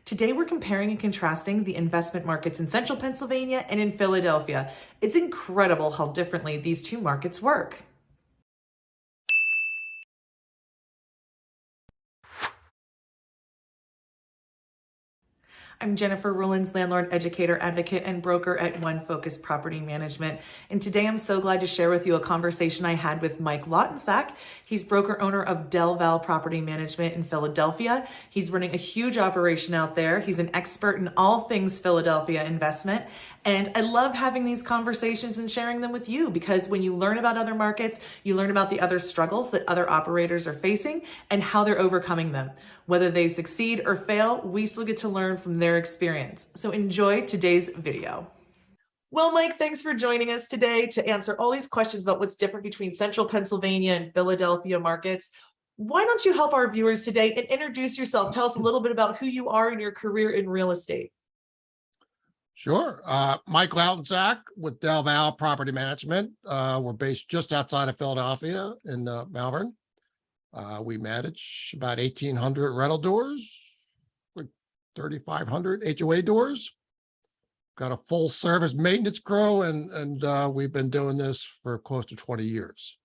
Today, we're comparing and contrasting the investment markets in central Pennsylvania and in Philadelphia. It's incredible how differently these two markets work. I'm Jennifer Rulins, landlord, educator, advocate, and broker at One Focus Property Management. And today I'm so glad to share with you a conversation I had with Mike Lautensack. He's broker owner of DelVal Property Management in Philadelphia. He's running a huge operation out there. He's an expert in all things Philadelphia investment. And I love having these conversations and sharing them with you because when you learn about other markets, you learn about the other struggles that other operators are facing and how they're overcoming them. Whether they succeed or fail, we still get to learn from their experience. So enjoy today's video. Well, Mike, thanks for joining us today to answer all these questions about what's different between central Pennsylvania and Philadelphia markets. Why don't you help our viewers today and introduce yourself? Tell us a little bit about who you are and your career in real estate. Sure. Mike Lautensack with DelVal Property Management. We're based just outside of Philadelphia in Malvern. We manage about 1,800 rental doors, 3,500 HOA doors. Got a full service maintenance crew, and we've been doing this for close to 20 years.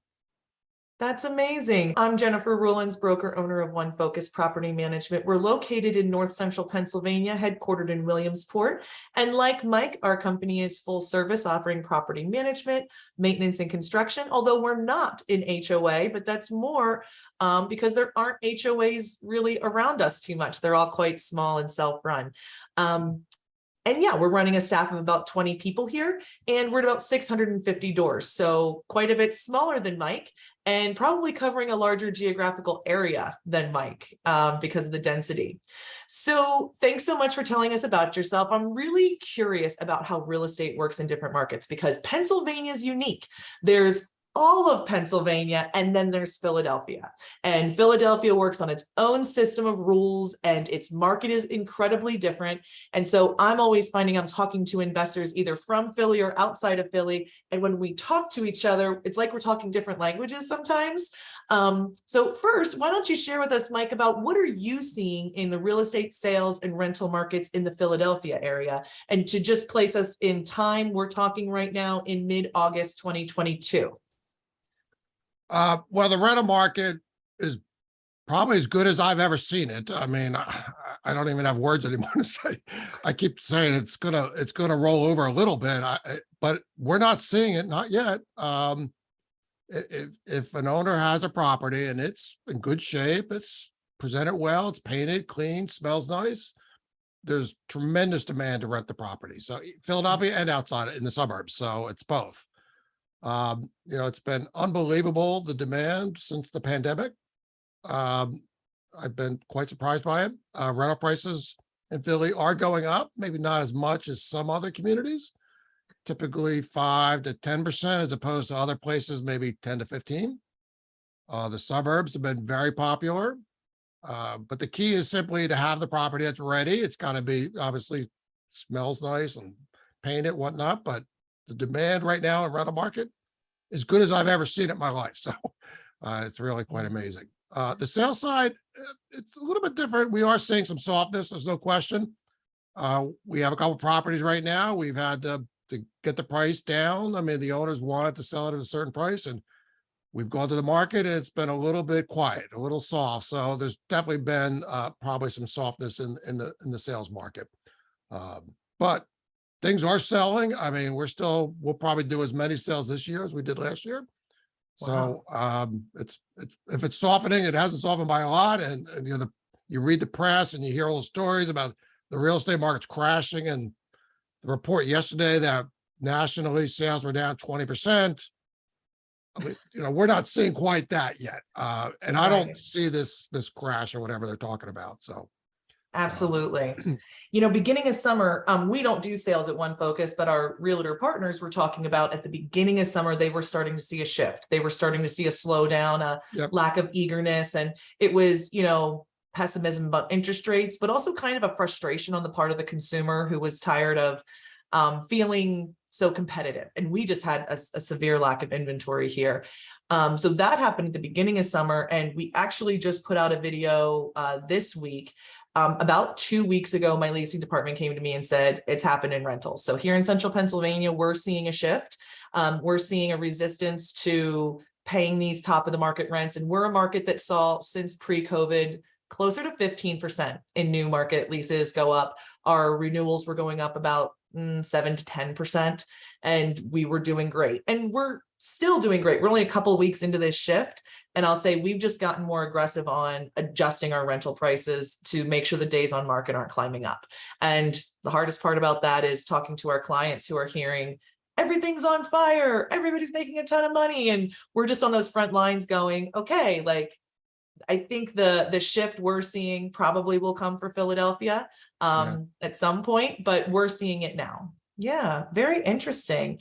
That's amazing. I'm Jennifer Rulins, broker owner of One Focus Property Management. We're located in North Central Pennsylvania, headquartered in Williamsport. And like Mike, our company is full service, offering property management, maintenance, and construction, although we're not in HOA, but that's more because there aren't HOAs really around us too much. They're all quite small and self-run. And yeah, we're running a staff of about 20 people here, and we're at about 650 doors. So quite a bit smaller than Mike, and probably covering a larger geographical area than Mike because of the density. So thanks so much for telling us about yourself. I'm really curious about how real estate works in different markets because Pennsylvania is unique. There's all of Pennsylvania, and then there's Philadelphia. And Philadelphia works on its own system of rules, and its market is incredibly different. And so I'm always finding I'm talking to investors either from Philly or outside of Philly. And when we talk to each other, it's like we're talking different languages sometimes. So first, why don't you share with us, Mike, about what are you seeing in the real estate sales and rental markets in the Philadelphia area? And to just place us in time, we're talking right now in mid-August 2022. Well, the rental market is probably as good as I've ever seen it. I mean, I don't even have words anymore to say. I keep saying it's gonna roll over a little bit, but we're not seeing it, not yet. If an owner has a property and it's in good shape, it's presented well, it's painted, clean, smells nice, there's tremendous demand to rent the property. So Philadelphia and outside in the suburbs, so it's both. It's been unbelievable, the demand since the pandemic. I've been quite surprised by it. Rental prices in Philly are going up, maybe not as much as some other communities, typically 5 to 10%, as opposed to other places, maybe 10 to 15. The suburbs have been very popular. But the key is simply to have the property that's ready. It's got to be, obviously, smells nice and painted, whatnot, but the demand right now in rental market as good as I've ever seen it in my life. So it's really quite amazing. The sales side, it's a little bit different. We are seeing some softness. There's no question. We have a couple properties right now. We've had to get the price down. I mean, the owners wanted to sell it at a certain price, and we've gone to the market, and it's been a little bit quiet, a little soft. So there's definitely been probably some softness in the sales market. But things are selling. I mean, we'll probably do as many sales this year as we did last year. Wow. So if it's softening, it hasn't softened by a lot. And you read the press and you hear all the stories about the real estate market's crashing. And the report yesterday that nationally sales were down 20%. I mean, we're not seeing quite that yet. And I don't see this crash or whatever they're talking about. So. Absolutely. Beginning of summer, we don't do sales at One Focus, but our realtor partners were talking about at the beginning of summer, they were starting to see a shift. They were starting to see a slowdown, a lack of eagerness. And it was, pessimism about interest rates, but also kind of a frustration on the part of the consumer who was tired of feeling so competitive. And we just had a severe lack of inventory here. So that happened at the beginning of summer. And we actually just put out a video this week About 2 weeks ago, my leasing department came to me and said, it's happened in rentals. So here in central Pennsylvania, we're seeing a shift. We're seeing a resistance to paying these top of the market rents. And we're a market that saw since pre-COVID closer to 15% in new market leases go up. Our renewals were going up about 7 to 10%, and we were doing great. And we're still doing great. We're only a couple of weeks into this shift. And I'll say we've just gotten more aggressive on adjusting our rental prices to make sure the days on market aren't climbing up. And the hardest part about that is talking to our clients who are hearing everything's on fire, everybody's making a ton of money. And we're just on those front lines going, okay, like, I think the shift we're seeing probably will come for Philadelphia at some point, but we're seeing it now. Yeah, very interesting.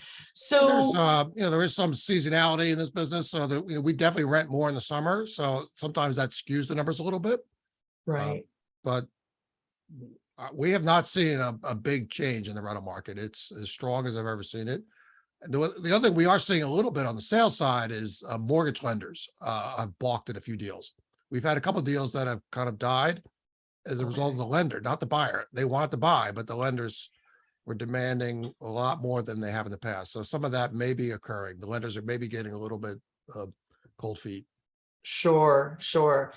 There's, So there is some seasonality in this business, so that we definitely rent more in the summer. So sometimes that skews the numbers a little bit. right. But we have not seen a big change in the rental market. It's as strong as I've ever seen it. And the other thing we are seeing a little bit on the sales side is mortgage lenders have balked at a few deals. We've had a couple of deals that have kind of died as a result of the lender, not the buyer. They want to buy, but the lenders were demanding a lot more than they have in the past. So some of that may be occurring. The lenders are maybe getting a little bit cold feet. Sure, sure.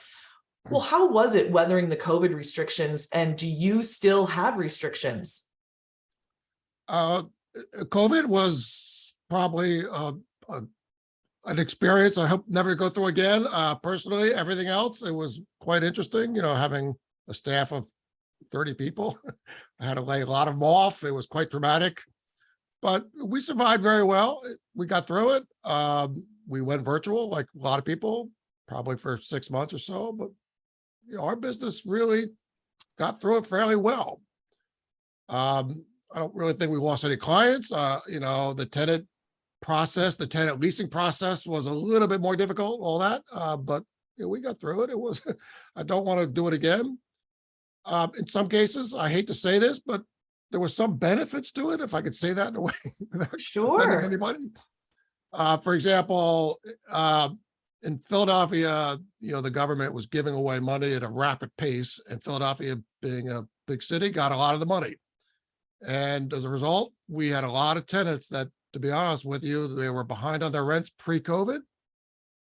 Well, how was it weathering the COVID restrictions? And do you still have restrictions? COVID was probably an experience I hope never to go through again. Personally, everything else, it was quite interesting, having a staff of 30 people. I had to lay a lot of them off. It was quite dramatic, but we survived very well. We got through it. We went virtual like a lot of people, probably for 6 months or so, but our business really got through it fairly well. I don't really think we lost any clients. The tenant leasing process was a little bit more difficult, all that, but we got through it. It was, I don't want to do it again. In some cases, I hate to say this, but there were some benefits to it, if I could say that in a way without offending Sure. anybody. For example, in Philadelphia, the government was giving away money at a rapid pace, and Philadelphia, being a big city, got a lot of the money. And as a result, we had a lot of tenants that, to be honest with you, they were behind on their rents pre-COVID.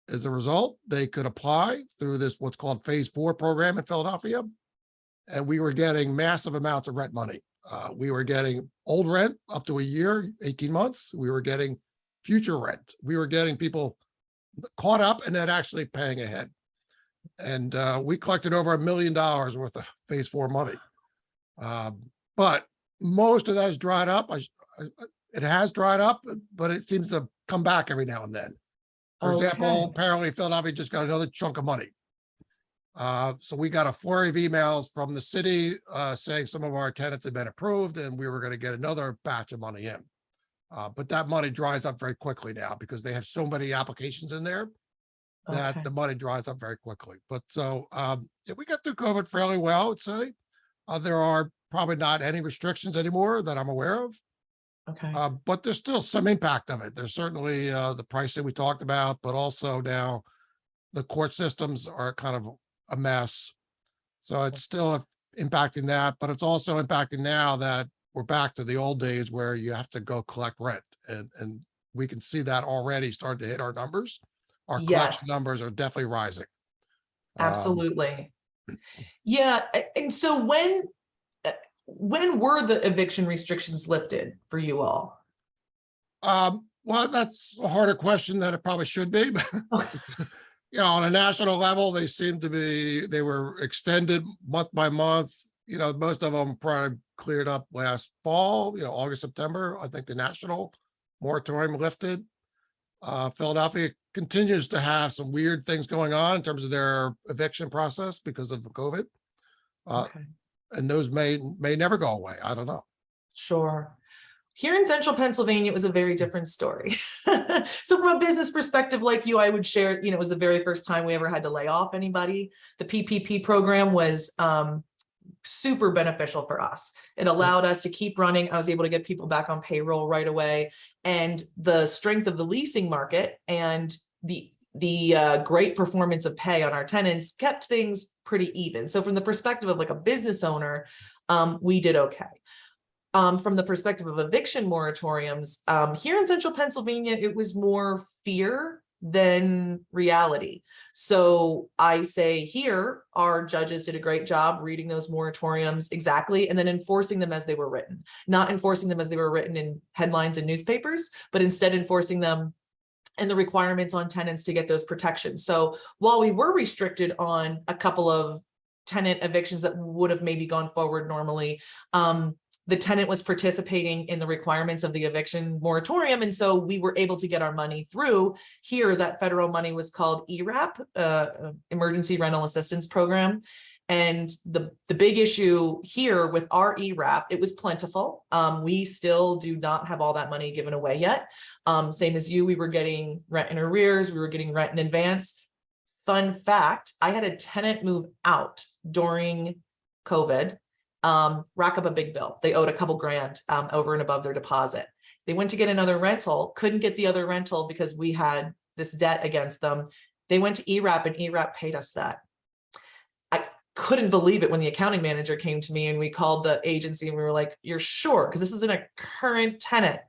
As a result, they could apply through this, what's called phase 4 program in Philadelphia. And we were getting massive amounts of rent money. We were getting old rent up to a year, 18 months. We were getting future rent. We were getting people caught up and then actually paying ahead. And we collected over $1 million worth of phase 4 money. But most of that has dried up. It has dried up, but it seems to come back every now and then. For example, apparently Philadelphia just got another chunk of money. So we got a flurry of emails from the city saying some of our tenants had been approved and we were going to get another batch of money in. But that money dries up very quickly now because they have so many applications in there that the money dries up very quickly. But so we got through COVID fairly well, I would say. There are probably not any restrictions anymore that I'm aware of. But there's still some impact of it. There's certainly the pricing we talked about, but also now the court systems are kind of a mess. So it's still impacting that, but it's also impacting now that we're back to the old days where you have to go collect rent. And we can see that already starting to hit our numbers. Our collection numbers are definitely rising. Absolutely. Yeah. And so when were the eviction restrictions lifted for you all? Well, that's a harder question than it probably should be. On a national level, they were extended month by month. Most of them probably cleared up last fall, August, September. I think the national moratorium lifted. Philadelphia continues to have some weird things going on in terms of their eviction process because of COVID. And those may never go away. I don't know. Sure. Here in central Pennsylvania, it was a very different story. So from a business perspective, like you, I would share, it was the very first time we ever had to lay off anybody. The PPP program was super beneficial for us. It allowed us to keep running. I was able to get people back on payroll right away. And the strength of the leasing market and the great performance of pay on our tenants kept things pretty even. So from the perspective of like a business owner, we did okay. From the perspective of eviction moratoriums, here in central Pennsylvania, it was more fear than reality. So I say here, our judges did a great job reading those moratoriums exactly, and then enforcing them as they were written, not enforcing them as they were written in headlines and newspapers, but instead enforcing them and the requirements on tenants to get those protections. So while we were restricted on a couple of tenant evictions that would have maybe gone forward normally, the tenant was participating in the requirements of the eviction moratorium. And so we were able to get our money through. Here, that federal money was called ERAP, Emergency Rental Assistance Program. And the big issue here with our ERAP, it was plentiful. We still do not have all that money given away yet. Same as you, we were getting rent in arrears, we were getting rent in advance. Fun fact, I had a tenant move out during COVID, rack up a big bill. They owed a couple grand over and above their deposit. They went to get another rental, couldn't get the other rental because we had this debt against them. They went to ERAP and ERAP paid us that. I couldn't believe it when the accounting manager came to me and we called the agency and we were like, you're sure? Because this isn't a current tenant.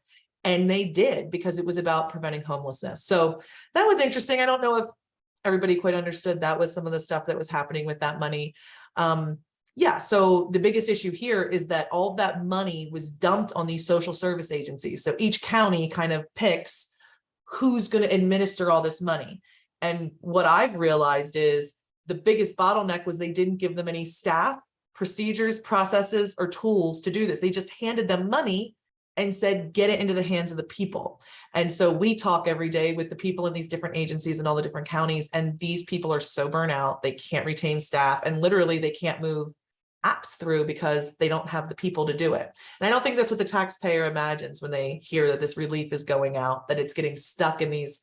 And they did, because it was about preventing homelessness. So that was interesting. I don't know if everybody quite understood that was some of the stuff that was happening with that money. Yeah, so the biggest issue here is that all of that money was dumped on these social service agencies. So each county kind of picks who's going to administer all this money. And what I've realized is the biggest bottleneck was they didn't give them any staff, procedures, processes, or tools to do this. They just handed them money and said, get it into the hands of the people. And so we talk every day with the people in these different agencies and all the different counties, and these people are so burnt out, they can't retain staff, and literally they can't move apps through because they don't have the people to do it. And I don't think that's what the taxpayer imagines when they hear that this relief is going out, that it's getting stuck in these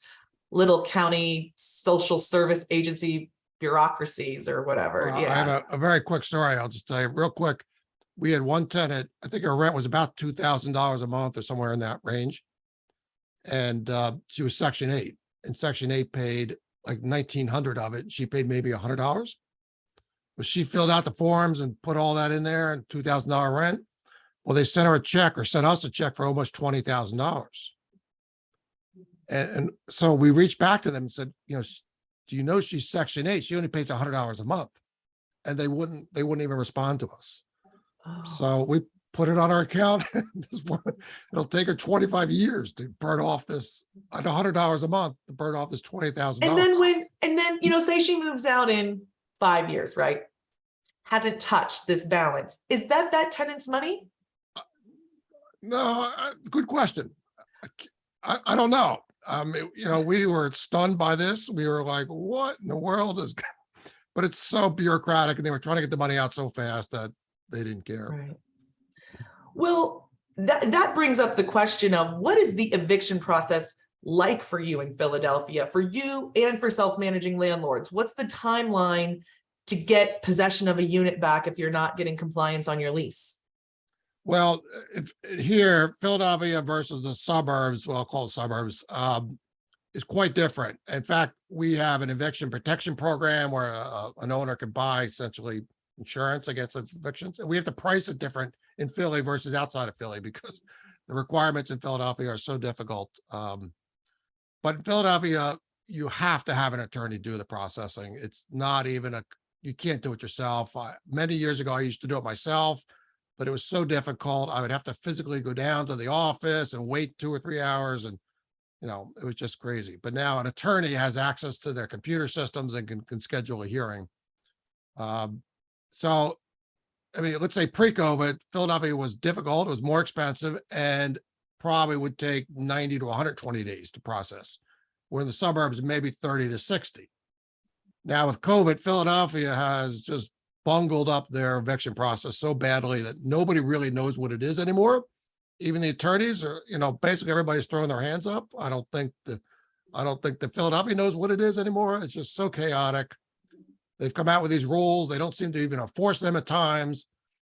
little county social service agency bureaucracies or whatever. I have a very quick story. I'll just tell you real quick. We had one tenant, I think her rent was about $2,000 a month or somewhere in that range. And she was Section 8, and Section 8 paid like 1,900 of it. She paid maybe $100. But she filled out the forms and put all that in there, and $2,000 rent. Well, they sent her a check, or sent us a check for almost $20,000. And so we reached back to them and said, do you know she's Section 8? She only pays $100 a month. And they wouldn't even respond to us. Oh. So we put it on our account. It'll take her 25 years to burn off this at $100 a month to burn off this $20,000. And then say she moves out in 5 years, right? Hasn't touched this balance. Is that tenant's money? No, good question. I don't know. We were stunned by this. We were like, what in the world is, but it's so bureaucratic, and they were trying to get the money out so fast that they didn't care. Right. Well, that brings up the question of what is the eviction process like for you in Philadelphia, for you and for self-managing landlords? What's the timeline to get possession of a unit back if you're not getting compliance on your lease? Well, here, Philadelphia versus the suburbs, well, called suburbs, is quite different. In fact, we have an eviction protection program where an owner can buy essentially insurance against evictions. And we have to price it different in Philly versus outside of Philly because the requirements in Philadelphia are so difficult. But in Philadelphia, you have to have an attorney do the processing. It's not even you can't do it yourself. Many years ago, I used to do it myself, but it was so difficult. I would have to physically go down to the office and wait 2 or 3 hours. And, it was just crazy. But now an attorney has access to their computer systems and can schedule a hearing. So, let's say pre-COVID, Philadelphia was difficult. It was more expensive and probably would take 90 to 120 days to process. Where in the suburbs, maybe 30 to 60. Now with COVID, Philadelphia has just bungled up their eviction process so badly that nobody really knows what it is anymore. Even the attorneys are, basically everybody's throwing their hands up. I don't think that Philadelphia knows what it is anymore. It's just so chaotic. They've come out with these rules. They don't seem to even enforce them at times.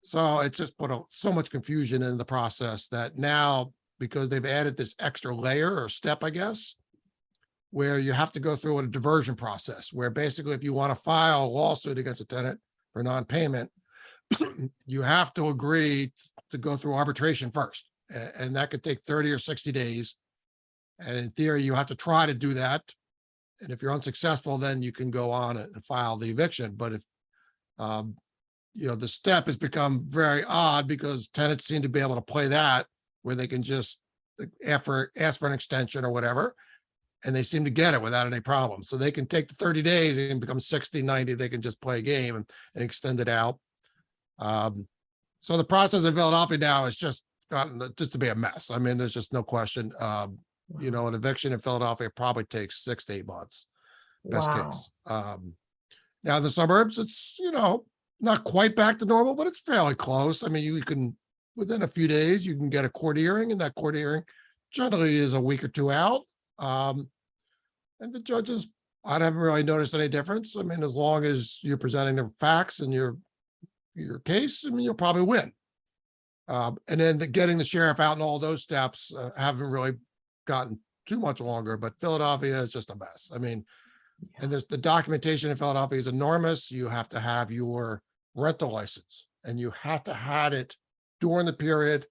So it's just put so much confusion in the process that now, because they've added this extra layer or step, I guess, where you have to go through a diversion process, where basically if you want to file a lawsuit against a tenant for non-payment, you have to agree to go through arbitration first. And that could take 30 or 60 days. And in theory, you have to try to do that. And if you're unsuccessful, then you can go on and file the eviction. But if, the step has become very odd because tenants seem to be able to play that where they can just ask for an extension or whatever. And they seem to get it without any problem. So they can take the 30 days and become 60, 90. They can just play a game and extend it out. So the process in Philadelphia now has just gotten just to be a mess. I mean, there's just no question. An eviction in Philadelphia probably takes 6 to 8 months, best case. Now in the suburbs, it's, not quite back to normal, but it's fairly close. I mean, you can, within a few days, you can get a court hearing, and that court hearing generally is a week or two out. And the judges, I haven't really noticed any difference. I mean, as long as you're presenting the facts and your case, I mean, you'll probably win. And then getting the sheriff out and all those steps haven't really gotten too much longer, but Philadelphia is just a mess. I mean, and there's the documentation in Philadelphia is enormous. You have to have your rental license, and you have to have it during the period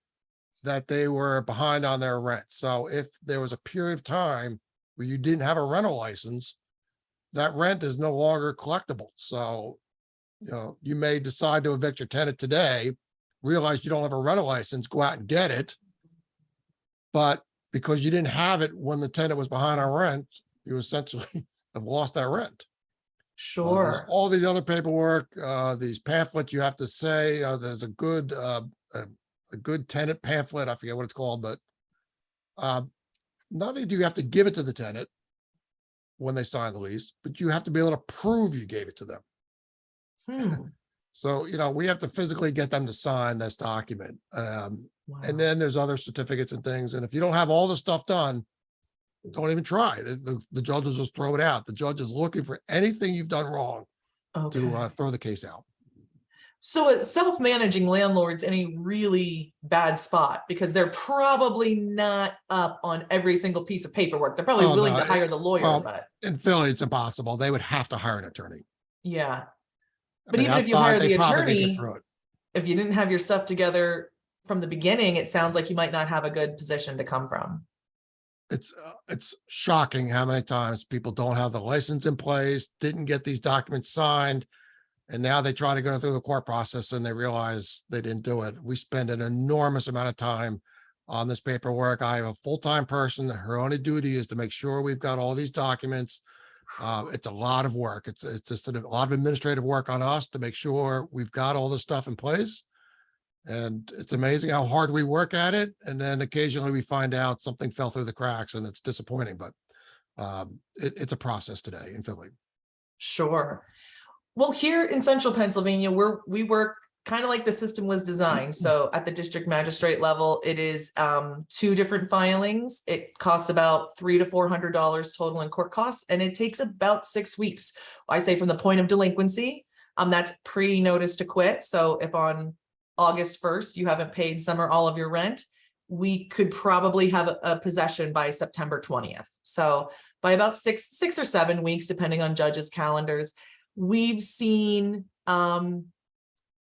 that they were behind on their rent. So if there was a period of time where you didn't have a rental license, that rent is no longer collectible. So, you may decide to evict your tenant today, realize you don't have a rental license, go out and get it. But because you didn't have it when the tenant was behind on rent, you essentially have lost that rent. Sure. There's all these other paperwork, these pamphlets you have to say, there's a good tenant pamphlet. I forget what it's called, but not only do you have to give it to the tenant when they sign the lease, but you have to be able to prove you gave it to them. So, we have to physically get them to sign this document. And then there's other certificates and things. And if you don't have all the stuff done, don't even try. The judge will just throw it out. The judge is looking for anything you've done wrong to throw the case out. So self-managing landlords in a really bad spot because they're probably not up on every single piece of paperwork. They're probably willing to hire the lawyer, but in Philly, it's impossible. They would have to hire an attorney. Yeah. But even if you hire the attorney, if you didn't have your stuff together from the beginning, it sounds like you might not have a good position to come from. It's shocking how many times people don't have the license in place, didn't get these documents signed, and now they try to go through the court process and they realize they didn't do it. We spend an enormous amount of time on this paperwork. I have a full-time person. Her only duty is to make sure we've got all these documents. It's a lot of work. It's just a lot of administrative work on us to make sure we've got all this stuff in place. And it's amazing how hard we work at it. And then occasionally we find out something fell through the cracks and it's disappointing, but it's a process today in Philly. Sure. Well, here in central Pennsylvania, we work kind of like the system was designed. So at the district magistrate level, it is 2 different filings. It costs about $300 to $400 total in court costs, and it takes about 6 weeks. I say from the point of delinquency, that's pre-notice to quit. So if on August 1st, you haven't paid some or all of your rent, we could probably have a possession by September 20th. So by about six or 7 weeks, depending on judges' calendars, we've seen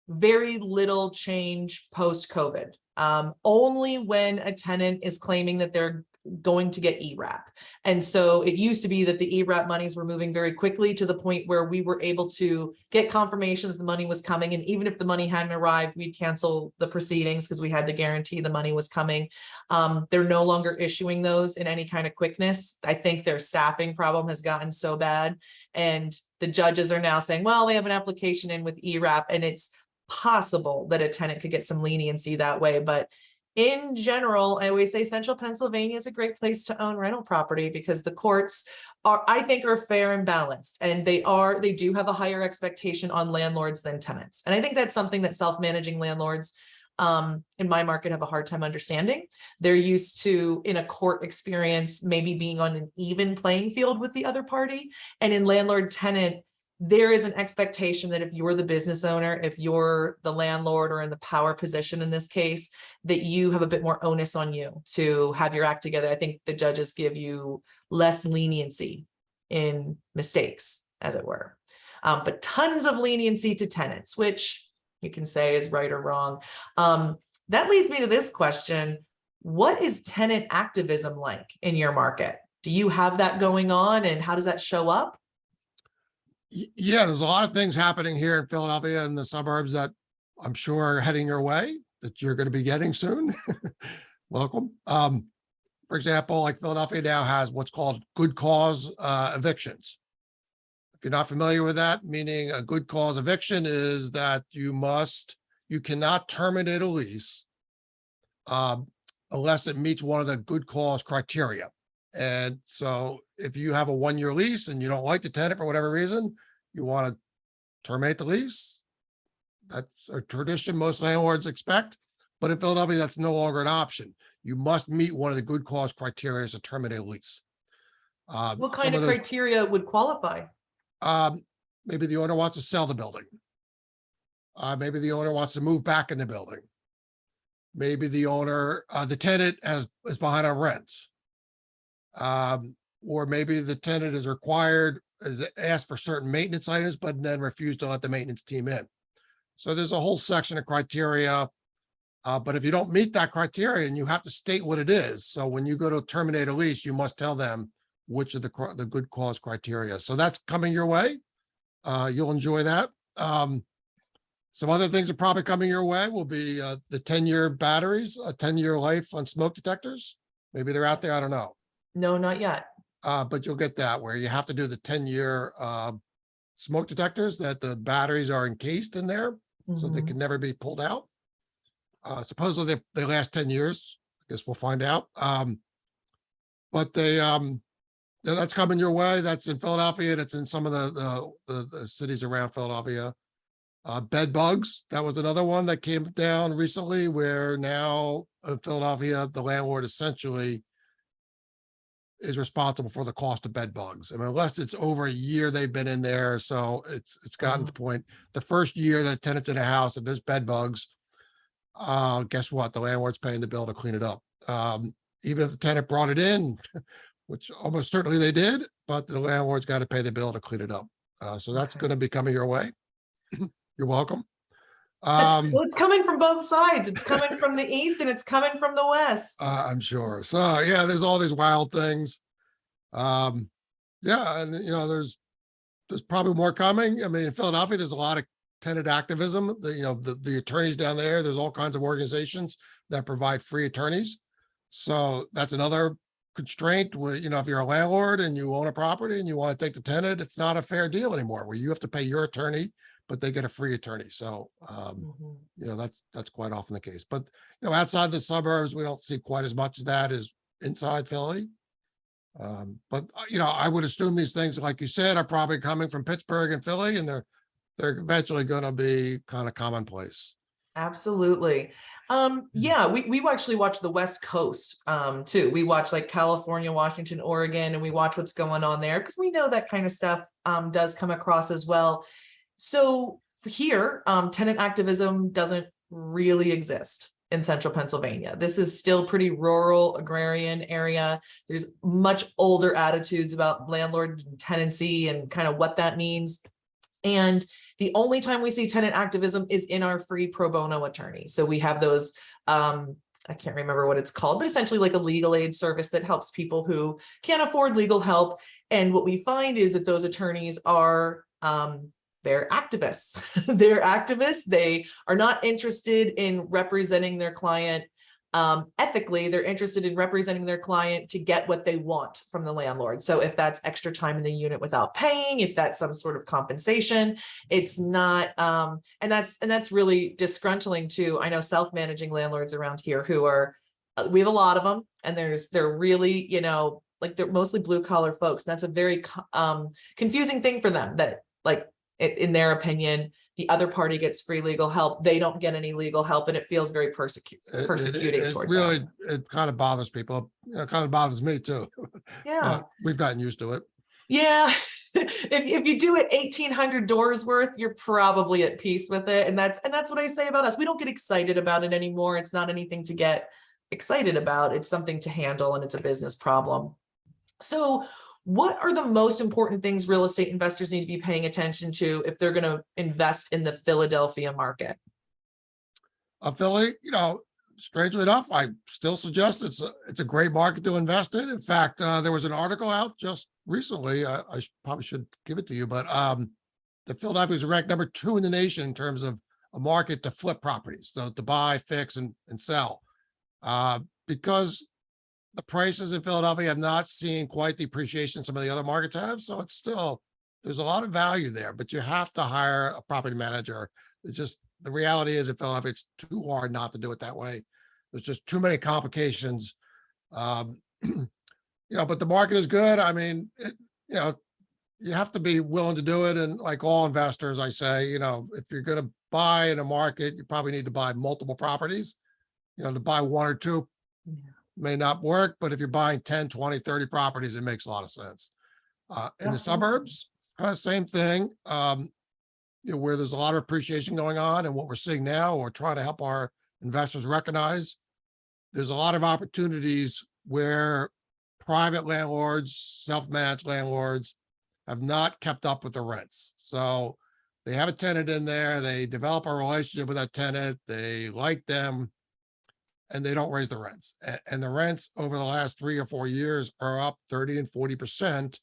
very little change post-COVID. Only when a tenant is claiming that they're going to get ERAP. And so it used to be that the ERAP monies were moving very quickly to the point where we were able to get confirmation that the money was coming. And even if the money hadn't arrived, we'd cancel the proceedings because we had the guarantee the money was coming. They're no longer issuing those in any kind of quickness. I think their staffing problem has gotten so bad. And the judges are now saying, well, they have an application in with ERAP, and it's possible that a tenant could get some leniency that way. But in general, I always say central Pennsylvania is a great place to own rental property because the courts are, I think, are fair and balanced, and they do have a higher expectation on landlords than tenants. And I think that's something that self-managing landlords in my market have a hard time understanding. They're used to, in a court experience, maybe being on an even playing field with the other party. And in landlord tenant, there is an expectation that if you're the business owner, if you're the landlord or in the power position in this case, that you have a bit more onus on you to have your act together. I think the judges give you less leniency in mistakes, as it were, but tons of leniency to tenants, which you can say is right or wrong. That leads me to this question. What is tenant activism like in your market? Do you have that going on, and how does that show up? Yeah, there's a lot of things happening here in Philadelphia and the suburbs that I'm sure are heading your way that you're going to be getting soon. Welcome. For example, like Philadelphia now has what's called good cause evictions. If you're not familiar with that, meaning a good cause eviction is that you cannot terminate a lease unless it meets one of the good cause criteria. And so if you have a 1-year lease and you don't like the tenant for whatever reason, you want to terminate the lease. That's a tradition most landlords expect, but in Philadelphia, that's no longer an option. You must meet one of the good cause criteria to terminate a lease. What kind of criteria would qualify? Maybe the owner wants to sell the building. Maybe the owner wants to move back in the building. Maybe the owner, the tenant is behind on rent. Or maybe the tenant is asked for certain maintenance items, but then refused to let the maintenance team in. So there's a whole section of criteria. But if you don't meet that criteria, and you have to state what it is. So when you go to terminate a lease, you must tell them which of the good cause criteria. So that's coming your way. You'll enjoy that. Some other things are probably coming your way will be the 10-year batteries, a 10-year life on smoke detectors. Maybe they're out there. I don't know. No, not yet. But you'll get that where you have to do the 10-year smoke detectors that the batteries are encased in there, so they can never be pulled out. Supposedly they last 10 years. I guess we'll find out. But that's coming your way. That's in Philadelphia, and it's in some of the cities around Philadelphia. Bed bugs, that was another one that came down recently, where now in Philadelphia, the landlord essentially is responsible for the cost of bed bugs. I mean, unless it's over a year they've been in there. So it's gotten to the point, the first year that a tenant's in a house, if there's bed bugs, guess what? The landlord's paying the bill to clean it up. Even if the tenant brought it in, which almost certainly they did, but the landlord's got to pay the bill to clean it up. So that's going to be coming your way. You're welcome. Well, it's coming from both sides. It's coming from the east and it's coming from the west. I'm sure. So yeah, there's all these wild things. Yeah, and there's probably more coming. I mean, in Philadelphia, there's a lot of tenant activism. The attorneys down there's all kinds of organizations that provide free attorneys. So that's another constraint where, if you're a landlord and you own a property and you want to take the tenant, it's not a fair deal anymore where you have to pay your attorney, but they get a free attorney. So, that's quite often the case. But, outside the suburbs, we don't see quite as much of that as inside Philly. But I would assume these things, like you said, are probably coming from Pittsburgh and Philly, and they're eventually going to be kind of commonplace. Absolutely. Yeah, we actually watch the West Coast too. We watch like California, Washington, Oregon, and we watch what's going on there because we know that kind of stuff does come across as well. So here, tenant activism doesn't really exist in central Pennsylvania. This is still pretty rural, agrarian area. There's much older attitudes about landlord and tenancy and kind of what that means. And the only time we see tenant activism is in our free pro bono attorneys. So we have those, I can't remember what it's called, but essentially like a legal aid service that helps people who can't afford legal help. And what we find is that those attorneys are, they're activists. They're activists. They are not interested in representing their client ethically. They're interested in representing their client to get what they want from the landlord. So if that's extra time in the unit without paying, if that's some sort of compensation, it's not, and that's really disgruntling too. I know self-managing landlords around here who are, we have a lot of them, and they're really, like they're mostly blue collar folks. And that's a very confusing thing for them that, like, in their opinion, the other party gets free legal help. They don't get any legal help, and it feels very persecuting towards really, them. it kind of bothers people. It kind of bothers me too. Yeah. We've gotten used to it. Yeah. if you do it 1,800 doors worth, you're probably at peace with it. And that's what I say about us. We don't get excited about it anymore. It's not anything to get excited about. It's something to handle, and it's a business problem. So what are the most important things real estate investors need to be paying attention to if they're going to invest in the Philadelphia market? Philly, strangely enough, I still suggest it's a great market to invest in. In fact, there was an article out just recently. Probably should give it to you, but the Philadelphia is ranked number 2 in the nation in terms of a market to flip properties, so to buy, fix, and sell, because the prices in Philadelphia have not seen quite the appreciation some of the other markets have. So it's still, there's a lot of value there, but you have to hire a property manager. It's just, the reality is in Philadelphia, it's too hard not to do it that way. There's just too many complications. But the market is good. I mean, you have to be willing to do it. And like all investors, I say, if you're going to buy in a market, you probably need to buy multiple properties. To buy 1 or 2 may not work, but if you're buying 10, 20, 30 properties, it makes a lot of sense. In the suburbs, kind of same thing. Where there's a lot of appreciation going on, and what we're seeing now, we're trying to help our investors recognize there's a lot of opportunities where private landlords, self-managed landlords have not kept up with the rents. So they have a tenant in there, they develop a relationship with that tenant, they like them, and they don't raise the rents. And the rents over the last 3 or 4 years are up 30 and 40%.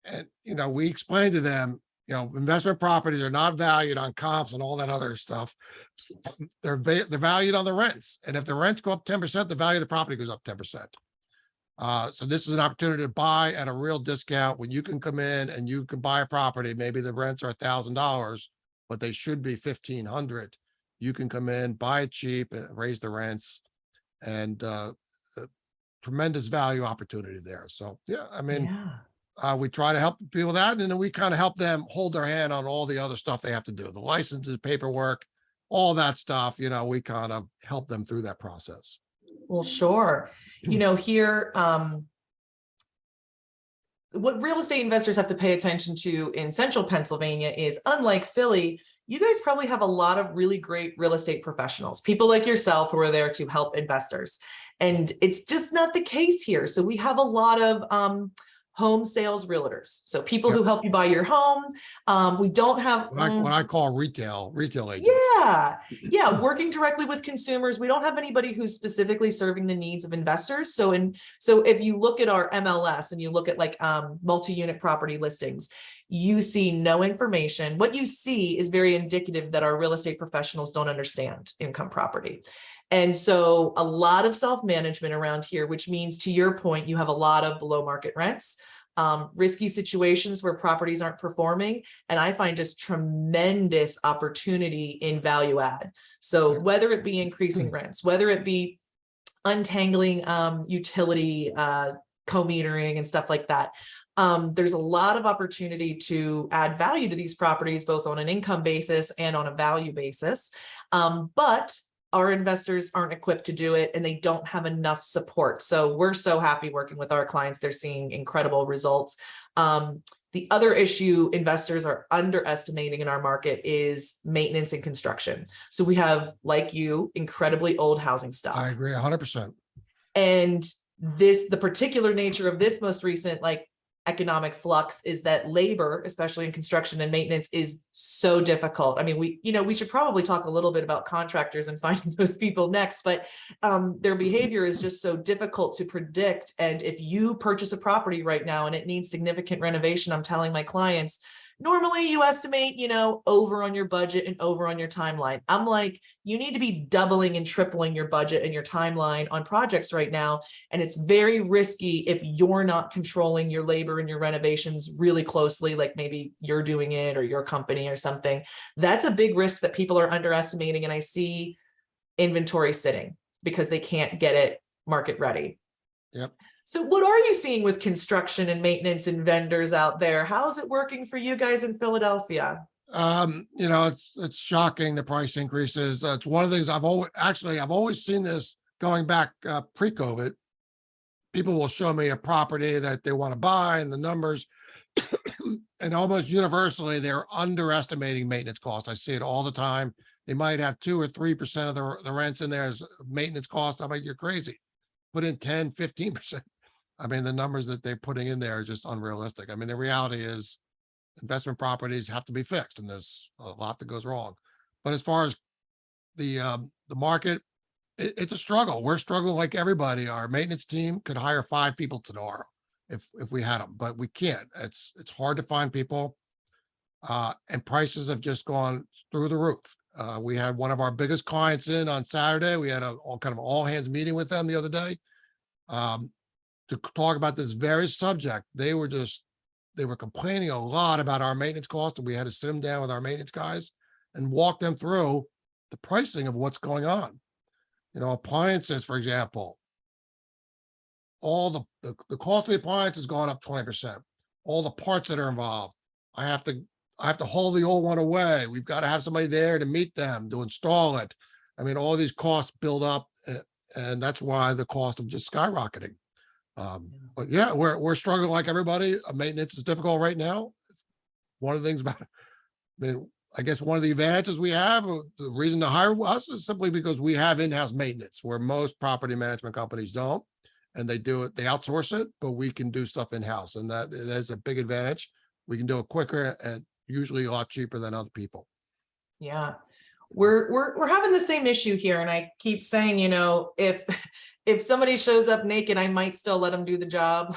And, we explained to them, investment properties are not valued on comps and all that other stuff. They're valued on the rents. And if the rents go up 10%, the value of the property goes up 10%. So this is an opportunity to buy at a real discount when you can come in and you can buy a property. Maybe the rents are $1,000, but they should be $1,500. You can come in, buy it cheap, and raise the rents, and tremendous value opportunity there. So yeah, I mean, we try to help people with that, and then we kind of help them hold their hand on all the other stuff they have to do, the licenses, paperwork, all that stuff. We kind of help them through that process. Well, sure. Here, what real estate investors have to pay attention to in central Pennsylvania is, unlike Philly, you guys probably have a lot of really great real estate professionals, people like yourself who are there to help investors. And it's just not the case here. So we have a lot of home sales realtors. So people who help you buy your home. We don't have what I call retail agents. Yeah. Working directly with consumers. We don't have anybody who's specifically serving the needs of investors. So if you look at our MLS and you look at like multi-unit property listings, you see no information. What you see is very indicative that our real estate professionals don't understand income property. And so a lot of self-management around here, which means, to your point, you have a lot of below market rents, risky situations where properties aren't performing. And I find just tremendous opportunity in value add. So whether it be increasing rents, whether it be untangling utility co-metering and stuff like that, there's a lot of opportunity to add value to these properties, both on an income basis and on a value basis. But our investors aren't equipped to do it, and they don't have enough support. So we're so happy working with our clients. They're seeing incredible results. The other issue investors are underestimating in our market is maintenance and construction. So we have, like you, incredibly old housing stock. I agree 100%. And the particular nature of this most recent economic flux is that labor, especially in construction and maintenance, is so difficult. I mean, we should probably talk a little bit about contractors and finding those people next, but their behavior is just so difficult to predict. And if you purchase a property right now and it needs significant renovation, I'm telling my clients, normally you estimate, over on your budget and over on your timeline. I'm like, you need to be doubling and tripling your budget and your timeline on projects right now. And it's very risky if you're not controlling your labor and your renovations really closely, like maybe you're doing it or your company or something. That's a big risk that people are underestimating. And I see inventory sitting because they can't get it market ready. Yep. So what are you seeing with construction and maintenance and vendors out there? How is it working for you guys in Philadelphia? It's shocking, the price increases. It's one of the things I've always seen this going back pre-COVID. People will show me a property that they want to buy and the numbers, And almost universally, they're underestimating maintenance costs. I see it all the time. They might have 2 or 3% of the rents in there as maintenance cost. I'm like, you're crazy. Put in 10, 15%. I mean, the numbers that they're putting in there are just unrealistic. I mean, the reality is investment properties have to be fixed, and there's a lot that goes wrong. But as far as the market, it's a struggle. We're struggling like everybody. Our maintenance team could hire 5 people tomorrow if we had them, but we can't. It's hard to find people, and prices have just gone through the roof. We had one of our biggest clients in on Saturday. We had a all hands meeting with them the other day, to talk about this very subject. They were complaining a lot about our maintenance costs, and we had to sit them down with our maintenance guys and walk them through the pricing of what's going on. You know, appliances, for example, all the cost of the appliance has gone up 20%. All the parts that are involved, I have to haul the old one away. We've got to have somebody there to meet them, to install it. I mean, all these costs build up, and that's why the cost of just skyrocketing. But yeah, we're struggling like everybody. Maintenance is difficult right now. One of the things about it, I mean, I guess one of the advantages we have, the reason to hire us is simply because we have in-house maintenance where most property management companies don't, and they outsource it, but we can do stuff in-house, and that it is a big advantage. We can do it quicker and usually a lot cheaper than other people. Yeah. We're having the same issue here. And I keep saying, you know, if somebody shows up naked, I might still let them do the job,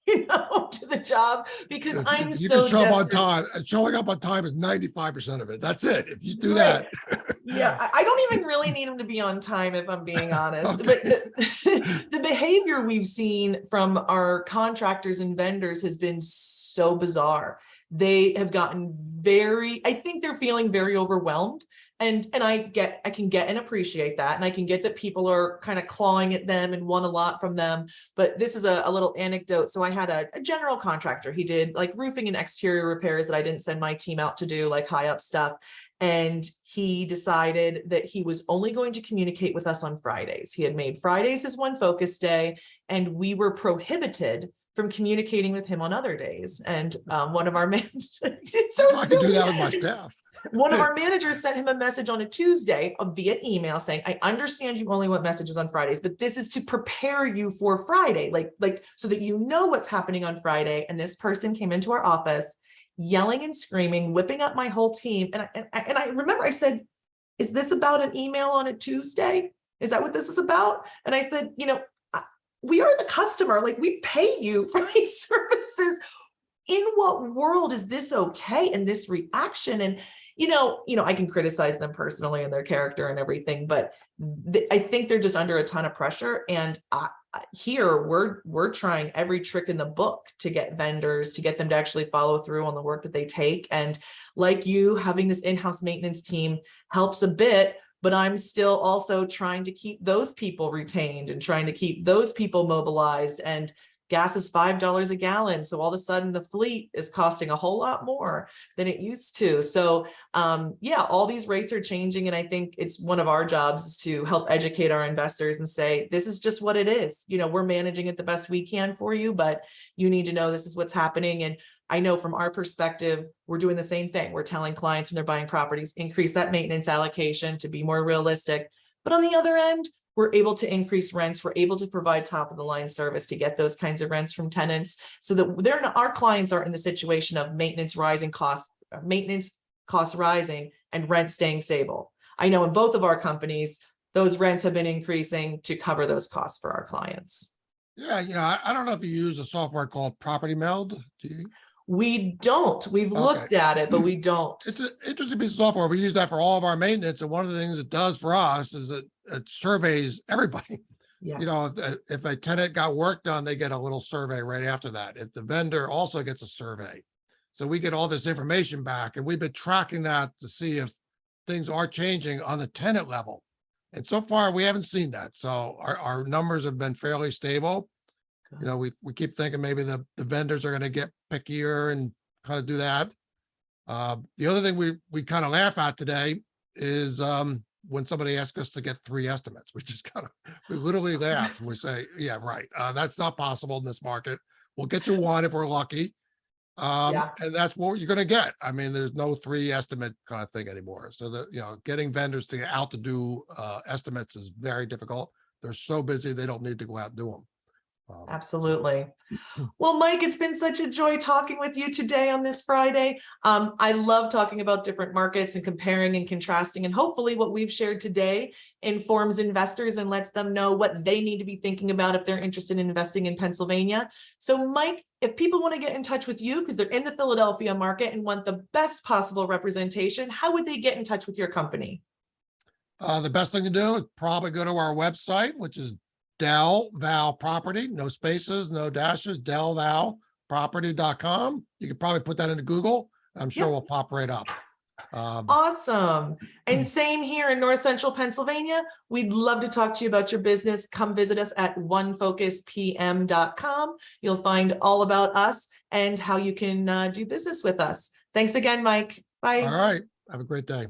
you know, do the job, because I'm You so can show up on desperate. time, and showing up on time is 95% of it. That's it. If you do That's that. right. Yeah, I don't even really need them to be on time, if I'm being honest. Okay. But the behavior we've seen from our contractors and vendors has been so bizarre. They have gotten I think they're feeling very overwhelmed. And I can get and appreciate that. And I can get that people are kind of clawing at them and want a lot from them. But this is a little anecdote. So I had a general contractor. He did like roofing and exterior repairs that I didn't send my team out to do, like high up stuff. And he decided that he was only going to communicate with us on Fridays. He had made Fridays his one focus day, and we were prohibited from communicating with him on other days. And one of our managers, it's so I can do silly. that with my staff. One of our managers sent him a message on a Tuesday via email saying, I understand you only want messages on Fridays, but this is to prepare you for Friday, like so that you know what's happening on Friday. And this person came into our office yelling and screaming, whipping up my whole team. And I remember I said, is this about an email on a Tuesday? Is that what this is about? And I said, you know, we are the customer, like we pay you for these services. In what world is this okay? And this reaction, and you know, I can criticize them personally and their character and everything, but I think they're just under a ton of pressure. And here we're trying every trick in the book to get vendors, to get them to actually follow through on the work that they take. And like you, having this in-house maintenance team helps a bit, but I'm still also trying to keep those people retained and trying to keep those people mobilized. And gas is $5 a gallon. So all of a sudden the fleet is costing a whole lot more than it used to. So yeah, all these rates are changing. And I think it's one of our jobs is to help educate our investors and say, this is just what it is. You know, we're managing it the best we can for you, but you need to know this is what's happening. And I know from our perspective, we're doing the same thing. We're telling clients when they're buying properties, increase that maintenance allocation to be more realistic. But on the other end, we're able to increase rents. We're able to provide top of the line service to get those kinds of rents from tenants so that our clients aren't in the situation of maintenance costs rising and rent staying stable. I know in both of our companies, those rents have been increasing to cover those costs for our clients. Yeah, you know, I don't know if you use a software called Property Meld. Do you? We don't. We've looked at it, but we don't. It's an interesting piece of software. We use that for all of our maintenance. And one of the things it does for us is that it surveys everybody. Yes. You know, if a tenant got work done, they get a little survey right after that. If the vendor also gets a survey. So we get all this information back, and we've been tracking that to see if things are changing on the tenant level. And so far we haven't seen that. So our numbers have been fairly stable. You know, we keep thinking maybe the vendors are going to get pickier and kind of do that. The other thing we kind of laugh at today is when somebody asks us to get 3 estimates, we just we literally laugh and we say, yeah, right. That's not possible in this market. We'll get you 1 if we're lucky. Yeah. And that's what you're gonna get. I mean, there's no 3 estimate kind of thing anymore. So that, getting vendors to get out to do estimates is very difficult. They're so busy, they don't need to go out and do them. Absolutely. Well, Mike, it's been such a joy talking with you today on this Friday. I love talking about different markets and comparing and contrasting, and hopefully what we've shared today informs investors and lets them know what they need to be thinking about if they're interested in investing in Pennsylvania. So, Mike, if people want to get in touch with you because they're in the Philadelphia market and want the best possible representation, how would they get in touch with your company? The best thing to do is probably go to our website, which is DelVal Property, no spaces, no dashes, DelValProperty.com. You could probably put that into Google. I'm sure Yep. we'll pop right up. Awesome. And same here in North Central Pennsylvania. We'd love to talk to you about your business. Come visit us at onefocuspm.com. You'll find all about us and how you can do business with us. Thanks again, Mike. Bye. All right. Have a great day.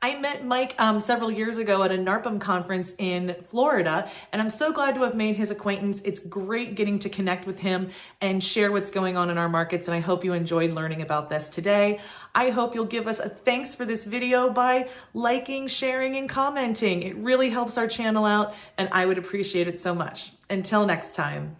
I met Mike several years ago at a NARPM conference in Florida, and I'm so glad to have made his acquaintance. It's great getting to connect with him and share what's going on in our markets, and I hope you enjoyed learning about this today. I hope you'll give us a thanks for this video by liking, sharing, and commenting. It really helps our channel out, and I would appreciate it so much. Until next time.